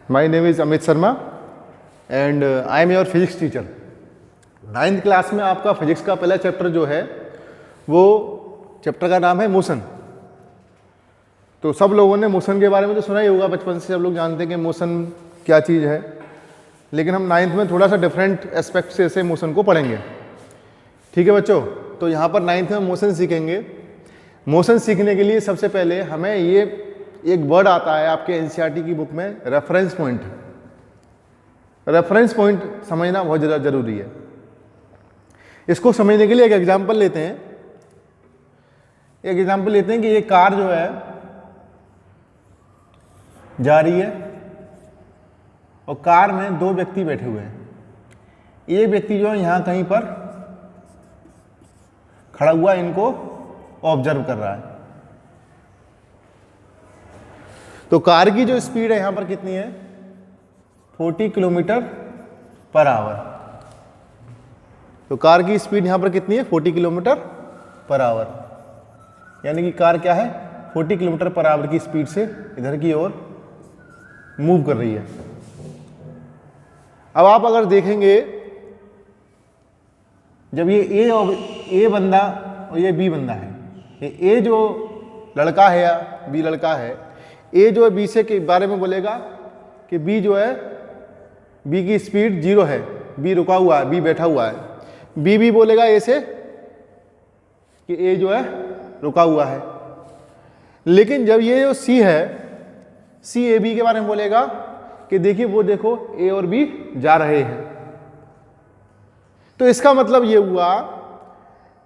My name is Amit Sharma and I am your physics teacher. 9th class में आपका physics का पहला chapter जो है वो चैप्टर का नाम है मोशन। तो सब लोगों ने मोशन के बारे में तो सुना ही होगा, बचपन से सब लोग जानते हैं कि मोशन क्या चीज़ है, लेकिन हम 9th में थोड़ा सा डिफरेंट एस्पेक्ट से ऐसे मोशन को पढ़ेंगे। ठीक है बच्चों, तो यहाँ पर 9th में मोशन सीखेंगे। मोशन सीखने के लिए सबसे पहले हमें ये एक वर्ड आता है आपके एनसीईआरटी की बुक में, रेफरेंस पॉइंट। रेफरेंस पॉइंट समझना बहुत ज़्यादा जरूरी है। इसको समझने के लिए एक एग्जांपल लेते हैं। एक एग्जांपल लेते हैं कि ये कार जो है जा रही है और कार में दो व्यक्ति बैठे हुए हैं। एक व्यक्ति जो है यहाँ कहीं पर खड़ा हुआ इनको ऑब्जर्व कर रहा है। तो कार की जो स्पीड है यहाँ पर कितनी है, 40 किलोमीटर पर आवर। तो कार की स्पीड यहाँ पर कितनी है, 40 किलोमीटर पर आवर। यानी कि कार क्या है, 40 किलोमीटर पर आवर की स्पीड से इधर की ओर मूव कर रही है। अब आप अगर देखेंगे, जब ये ए बंदा और ये बी बंदा है, ये ए जो लड़का है या बी लड़का है, ए जो है बी से के बारे में बोलेगा कि बी जो है, बी की स्पीड 0 है, बी रुका हुआ है, बी बैठा हुआ है। बी बोलेगा ए से कि ए जो है रुका हुआ है। लेकिन जब ये जो सी है, सी ए बी के बारे में बोलेगा कि देखिए वो देखो ए और बी जा रहे हैं। तो इसका मतलब ये हुआ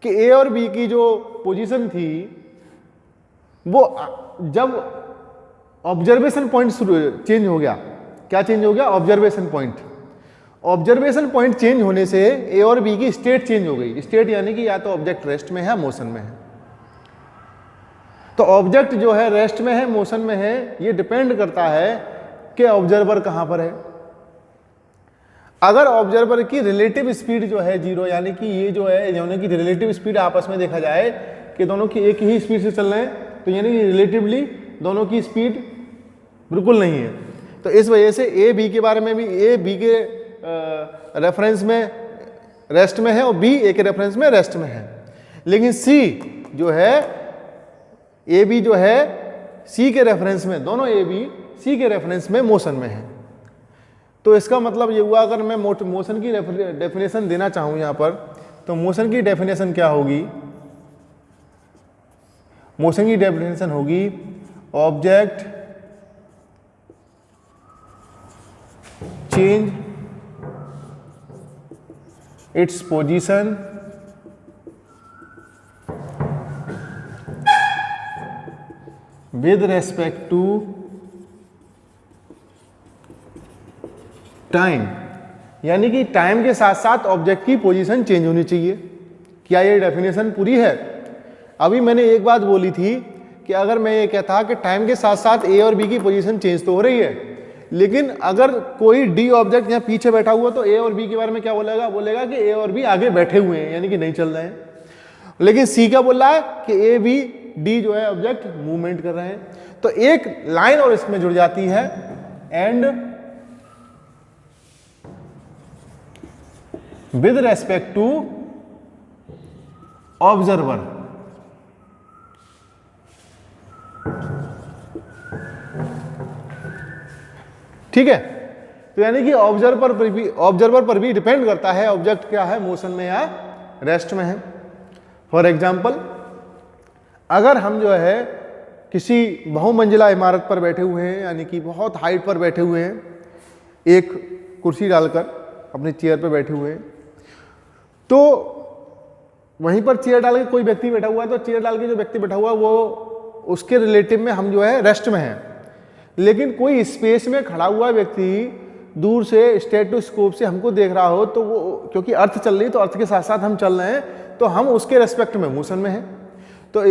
कि ए और बी की जो पोजीशन थी वो जब ऑब्जर्वेशन पॉइंट चेंज हो गया, क्या चेंज हो गया, observation point. Observation point change होने से ए और बी की स्टेट चेंज हो गई। स्टेट यानी कि या तो ऑब्जेक्ट रेस्ट में है, मोशन में है। तो ऑब्जेक्ट जो है रेस्ट में है, मोशन में है, ये डिपेंड करता है कि ऑब्जर्वर कहां पर है। अगर ऑब्जर्वर की रिलेटिव स्पीड जो है 0, यानी कि ये जो है दोनों की रिलेटिव स्पीड आपस में देखा जाए कि दोनों की एक ही स्पीड से चल रहे हैं, तो यानी कि रिलेटिवली दोनों की स्पीड बिल्कुल नहीं है। तो इस वजह से ए बी के बारे में भी, ए बी के रेफरेंस में रेस्ट में है और बी ए के रेफरेंस में रेस्ट में है। लेकिन सी जो है, ए बी जो है सी के रेफरेंस में, दोनों ए बी सी के रेफरेंस में मोशन में है। तो इसका मतलब ये हुआ, अगर मैं मोशन की डेफिनेशन देना चाहूं यहां पर, तो मोशन की डेफिनेशन क्या होगी, मोशन की डेफिनेशन होगी object change its position with respect to time. यानी कि टाइम के साथ साथ ऑब्जेक्ट की पोजीशन चेंज होनी चाहिए। क्या ये डेफिनेशन पूरी है? अभी मैंने एक बात बोली थी कि अगर मैं ये कहता कि टाइम के साथ साथ ए और बी की पोजीशन चेंज तो हो रही है, लेकिन अगर कोई डी ऑब्जेक्ट यहाँ पीछे बैठा हुआ तो ए और बी के बारे में क्या बोलेगा, बोलेगा कि ए और बी आगे बैठे हुए हैं, यानी कि नहीं चल रहे हैं। लेकिन सी क्या बोल रहा है कि ए बी डी जो है ऑब्जेक्ट मूवमेंट कर रहे हैं। तो एक लाइन और इसमें जुड़ जाती है, and with respect to observer. ठीक है, तो यानी कि ऑब्जर्वर पर भी डिपेंड करता है ऑब्जेक्ट क्या है, मोशन में या रेस्ट में है। फॉर एग्जाम्पल, अगर हम जो है किसी बहुमंजिला इमारत पर बैठे हुए हैं, यानी कि बहुत हाइट पर बैठे हुए हैं, एक कुर्सी डालकर अपने चेयर पर बैठे हुए हैं, तो वहीं पर चेयर डाल के कोई व्यक्ति बैठा हुआ है, तो चेयर डाल के जो व्यक्ति बैठा हुआ है वो उसके रिलेटिव में हम जो है रेस्ट में हैं। लेकिन कोई स्पेस में खड़ा हुआ व्यक्ति दूर से स्टेटोस्कोप से हमको देख रहा हो, तो वो क्योंकि अर्थ चल रही है तो अर्थ के साथ साथ हम चल रहे हैं, तो हम उसके रेस्पेक्ट में मोशन में हैं। तो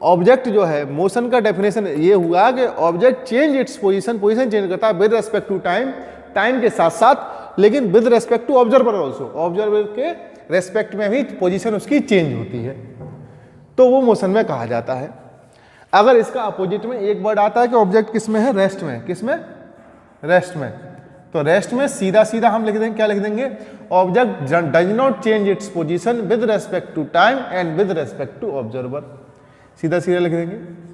ऑब्जेक्ट जो है, मोशन का डेफिनेशन ये हुआ कि object change its position, position change करता है with respect to time, time के साथ साथ, लेकिन with respect to observer also, observer के रेस्पेक्ट में भी पोजीशन उसकी चेंज होती है, तो वो मोशन में कहा जाता है। अगर इसका अपोजिट में एक वर्ड आता है कि ऑब्जेक्ट किस में है, रेस्ट में, किस में, रेस्ट में। तो रेस्ट में सीधा सीधा हम लिख देंगे, क्या लिख देंगे, object does not change its position with respect to time and with respect to observer. सीधा सीधा लिख देंगे।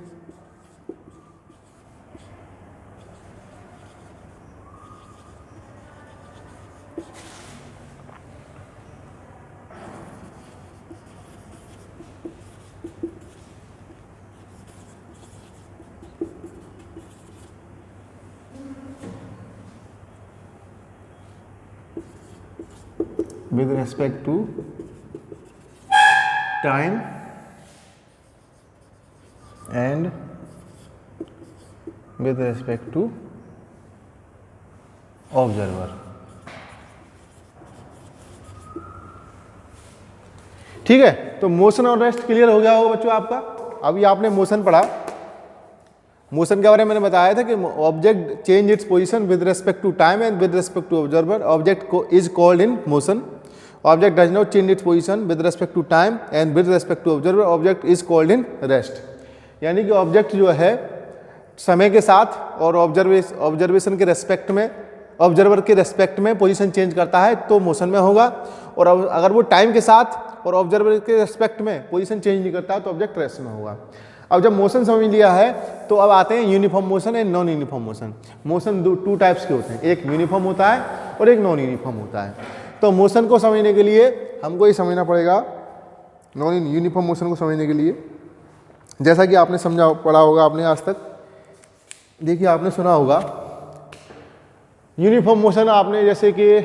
with respect to time and with respect to observer। ठीक है, तो मोशन और रेस्ट क्लियर हो गया होगा बच्चों आपका। अभी आपने मोशन पढ़ा, मोशन के बारे में मैंने बताया था कि object change its position with respect to time and with respect to observer, object को is called in motion. Object does not change its position with respect to time and with respect to observer, object is called in rest. यानी कि object जो है समय के साथ और observation के रेस्पेक्ट में, ऑब्जर्वर के रेस्पेक्ट में पोजीशन चेंज करता है तो मोशन में होगा, और अगर वो टाइम के साथ और ऑब्जर्वर के रेस्पेक्ट में पोजीशन चेंज नहीं करता तो ऑब्जेक्ट रेस्ट में होगा। अब जब मोशन समझ लिया है तो अब आते हैं uniform motion and non uniform motion. Motion two types के होते हैं, एक यूनिफॉर्म होता है और एक नॉन यूनिफॉर्म होता है। तो मोशन को समझने के लिए हमको ये समझना पड़ेगा, नॉन यूनिफॉर्म मोशन को समझने के लिए, जैसा कि आपने समझा पढ़ा होगा आपने आज तक, देखिए आपने सुना होगा यूनिफॉर्म मोशन। आपने जैसे कि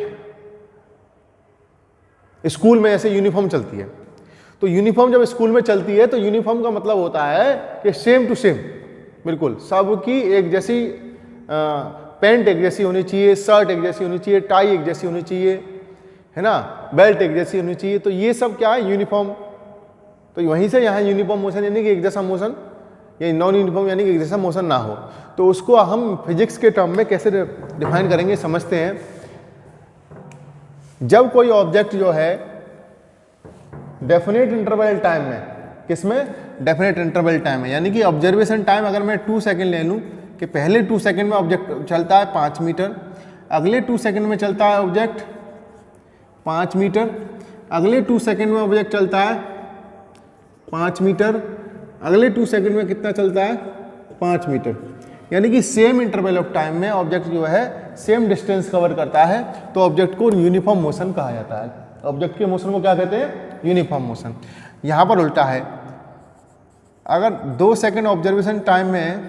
स्कूल में ऐसे यूनिफॉर्म चलती है, तो यूनिफॉर्म जब स्कूल में चलती है तो यूनिफॉर्म का मतलब होता है कि सेम टू सेम, बिल्कुल सबकी एक जैसी, पैंट एक जैसी होनी चाहिए, शर्ट एक जैसी होनी चाहिए, टाई एक जैसी होनी चाहिए, है ना, बेल्ट एक जैसी होनी चाहिए। तो ये सब क्या है, यूनिफॉर्म। तो वहीं से यहाँ यूनिफॉर्म मोशन यानी कि एक जैसा मोशन, या नॉन यूनिफॉर्म यानी कि एक जैसा मोशन ना हो। तो उसको हम फिजिक्स के टर्म में कैसे डिफाइन करेंगे, समझते हैं। जब कोई ऑब्जेक्ट जो है डेफिनेट इंटरवल टाइम में, किसमें, डेफिनेट इंटरवल टाइम में, यानी कि ऑब्जर्वेशन टाइम अगर मैं 2 सेकंड ले लूँ कि पहले 2 सेकंड में ऑब्जेक्ट चलता है 5 मीटर, अगले 2 सेकंड में चलता है ऑब्जेक्ट 5 मीटर, अगले 2 सेकंड में ऑब्जेक्ट चलता है 5 मीटर, अगले 2 सेकंड में कितना चलता है, 5 मीटर। यानी कि सेम इंटरवल ऑफ टाइम में ऑब्जेक्ट जो है सेम डिस्टेंस कवर करता है, तो ऑब्जेक्ट को यूनिफॉर्म मोशन कहा जाता है। ऑब्जेक्ट के मोशन को क्या कहते हैं, यूनिफॉर्म मोशन। यहाँ पर उल्टा है, अगर 2 सेकंड ऑब्जर्वेशन टाइम में,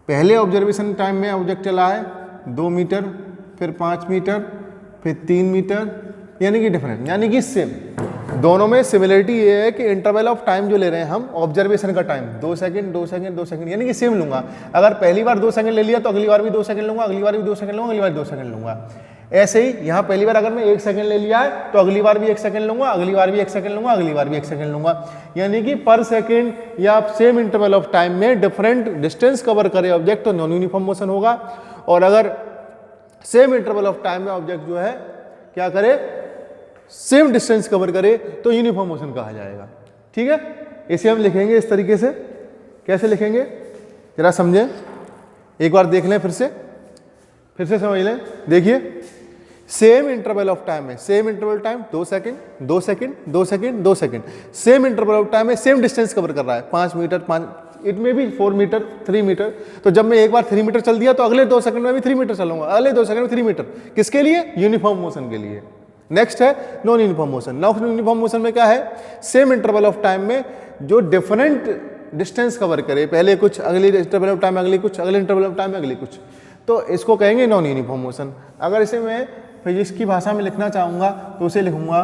पहले ऑब्जर्वेशन टाइम में ऑब्जेक्ट चला है 2 मीटर, फिर 5 मीटर, फिर 3 मीटर, यानी कि डिफरेंट, यानी कि सेम। दोनों में सिमिलरिटी ये है कि इंटरवल ऑफ टाइम जो ले रहे हैं हम, ऑब्जर्वेशन का टाइम 2 सेकंड 2 सेकंड 2 सेकंड, यानी कि सेम लूंगा। अगर पहली बार 2 सेकंड ले लिया तो अगली बार भी 2 सेकंड लूंगा, अगली बार भी 2 सेकंड लूंगा, अगली बार 2 सेकंड लूंगा। ऐसे ही यहाँ पहली बार अगर मैं 1 सेकंड ले लिया है तो अगली बार भी 1 सेकंड लूंगा, अगली बार भी 1 सेकंड लूंगा, अगली बार भी 1 सेकंड लूंगा। यानी कि पर सेकंड या सेम इंटरवल ऑफ टाइम में डिफरेंट डिस्टेंस कवर करे ऑब्जेक्ट तो नॉन यूनिफॉर्म मोशन होगा, और अगर सेम इंटरवल ऑफ टाइम में ऑब्जेक्ट जो है क्या करे, सेम डिस्टेंस कवर करे तो यूनिफॉर्म मोशन कहा जाएगा। ठीक है, इसे हम लिखेंगे इस तरीके से। कैसे लिखेंगे जरा समझें, एक बार देख लें, फिर से समझ लें। देखिए, सेम इंटरवल ऑफ टाइम में, same interval time 2 second 2 second 2 second 2 second, same interval of time में सेम डिस्टेंस कवर कर रहा है, 5 मीटर, 5, इट में भी 4 मीटर 3 मीटर। तो जब मैं एक बार 3 मीटर चल दिया तो अगले 2 सेकंड में भी 3 मीटर चलूंगा, अगले 2 सेकंड में 3 मीटर। किसके लिए, यूनिफॉर्म मोशन के लिए। नेक्स्ट है non uniform motion. Non uniform motion में क्या है, सेम इंटरवल ऑफ टाइम में जो डिफरेंट डिस्टेंस कवर करे, पहले कुछ, अगले इंटरवल ऑफ टाइम में अगले कुछ, अगले इंटरवल ऑफ टाइम में अगले कुछ, तो इसको कहेंगे नॉन यूनिफॉर्म मोशन। अगर इसे मैं फिजिक्स की भाषा में लिखना चाहूंगा तो उसे लिखूंगा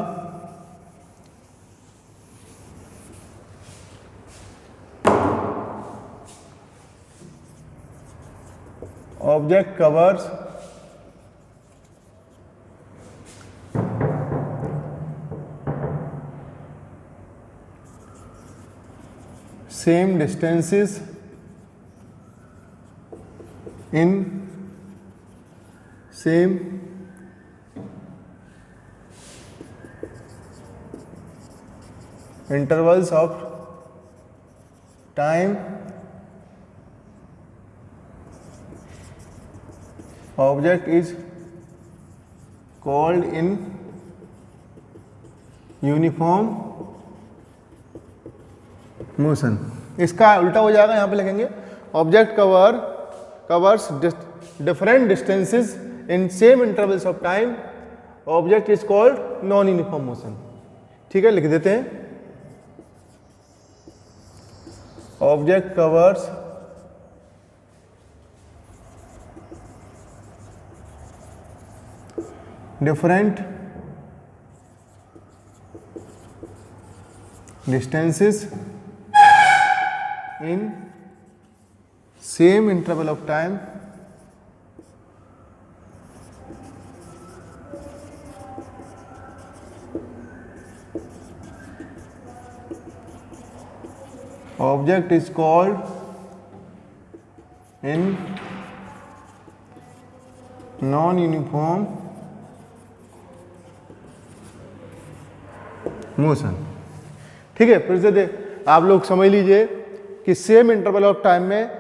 object covers same distances in same intervals of time object is called in uniform motion. इसका उल्टा हो जाएगा, यहां पे लिखेंगे object covers different distances in same intervals of time, object is called non uniform motion. ठीक है, लिख देते हैं object covers different distances in same interval of time, object is called in non-uniform motion। ठीक है, फिर से आप लोग समझ लीजिए कि सेम इंटरवल ऑफ टाइम में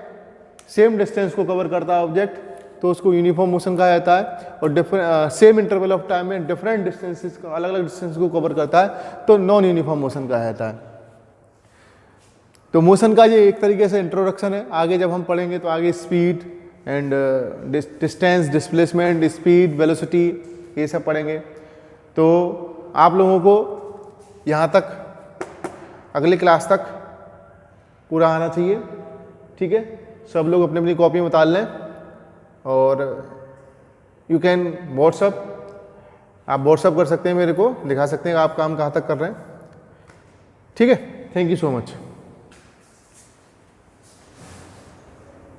सेम डिस्टेंस को कवर करता है ऑब्जेक्ट, तो उसको यूनिफॉर्म मोशन कहा जाता है। और सेम इंटरवल ऑफ टाइम में डिफरेंट डिस्टेंसेस को, अलग अलग डिस्टेंस को कवर करता है, तो नॉन यूनिफॉर्म मोशन कहा जाता है। तो मोशन का ये एक तरीके से इंट्रोडक्शन है। आगे जब हम पढ़ेंगे तो आगे speed and distance, displacement, speed, velocity, ये सब पढ़ेंगे। तो आप लोगों को यहाँ तक, अगली क्लास तक पूरा आना चाहिए। ठीक है, सब लोग अपनी अपनी कॉपी में उतार लें और यू कैन व्हाट्सअप, आप व्हाट्सअप कर सकते हैं, मेरे को दिखा सकते हैं आप काम कहाँ तक कर रहे हैं। ठीक है, थैंक यू सो मच।